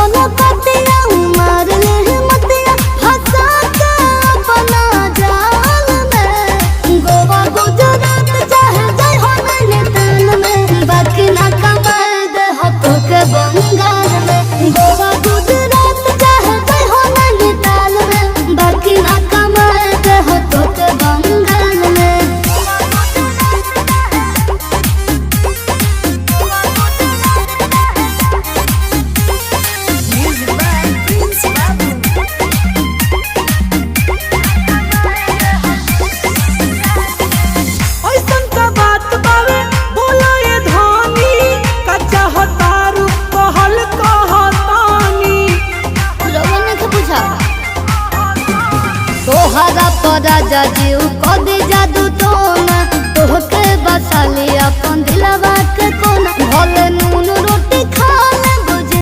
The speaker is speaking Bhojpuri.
कोनो कतिया मार ले मतिया फंसा के अपना जाल में। गोवा गुजरात चाहे जाए हो नैनीताल में, बाकी ना कमाए दे हो तो के बंगाल में। गोवा गुजरात चाहे जाए हो नैनीताल में, बाकी ना कमाए दे हो तो के बंगाल में। तोहरा पर राजा जी